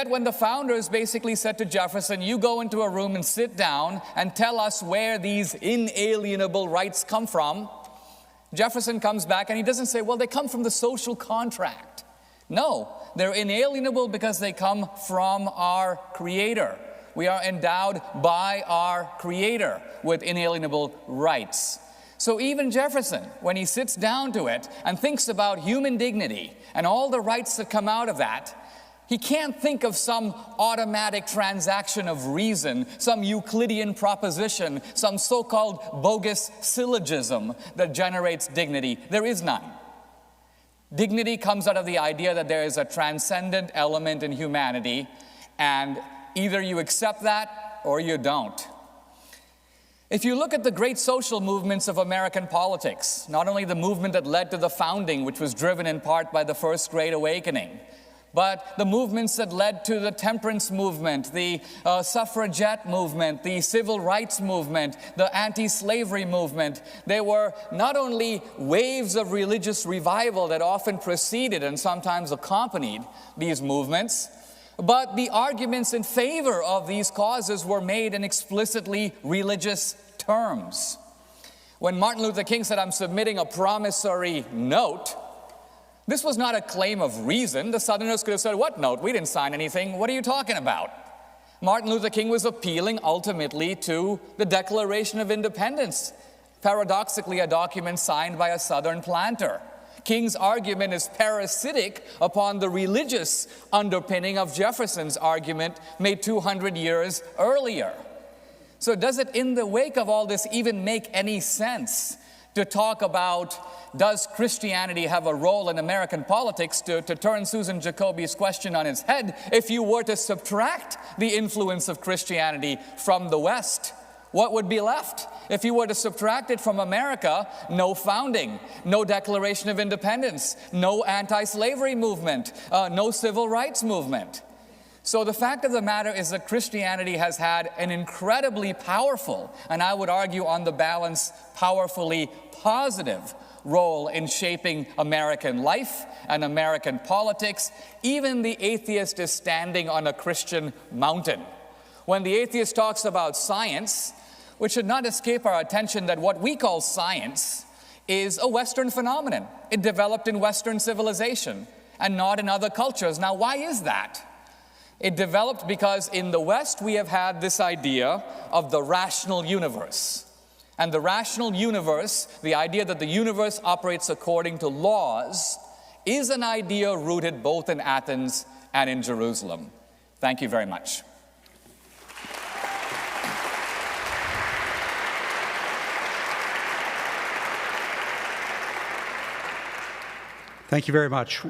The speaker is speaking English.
forget when the founders basically said to Jefferson, you go into a room and sit down and tell us where these inalienable rights come from. Jefferson comes back and he doesn't say, well, they come from the social contract. No, they're inalienable because they come from our Creator. We are endowed by our Creator with inalienable rights. So even Jefferson, when he sits down to it and thinks about human dignity and all the rights that come out of that, he can't think of some automatic transaction of reason, some Euclidean proposition, some so-called bogus syllogism that generates dignity. There is none. Dignity comes out of the idea that there is a transcendent element in humanity, and either you accept that or you don't. If you look at the great social movements of American politics, not only the movement that led to the founding, which was driven in part by the First Great Awakening, but the movements that led to the temperance movement, the suffragette movement, the civil rights movement, the anti-slavery movement, they were not only waves of religious revival that often preceded and sometimes accompanied these movements, but the arguments in favor of these causes were made in explicitly religious terms. When Martin Luther King said, I'm submitting a promissory note, this was not a claim of reason. The Southerners could have said, what note? We didn't sign anything. What are you talking about? Martin Luther King was appealing ultimately to the Declaration of Independence, paradoxically a document signed by a Southern planter. King's argument is parasitic upon the religious underpinning of Jefferson's argument made 200 years earlier. So does it, in the wake of all this, even make any sense to talk about, does Christianity have a role in American politics, to turn Susan Jacoby's question on its head? If you were to subtract the influence of Christianity from the West, what would be left? If you were to subtract it from America, no founding, no Declaration of Independence, no anti-slavery movement, no civil rights movement. So the fact of the matter is that Christianity has had an incredibly powerful, and I would argue on the balance, powerfully positive role in shaping American life and American politics. Even the atheist is standing on a Christian mountain. When the atheist talks about science, which should not escape our attention that what we call science is a Western phenomenon. It developed in Western civilization and not in other cultures. Now, why is that? It developed because in the West we have had this idea of the rational universe. And the rational universe, the idea that the universe operates according to laws, is an idea rooted both in Athens and in Jerusalem. Thank you very much. Thank you very much.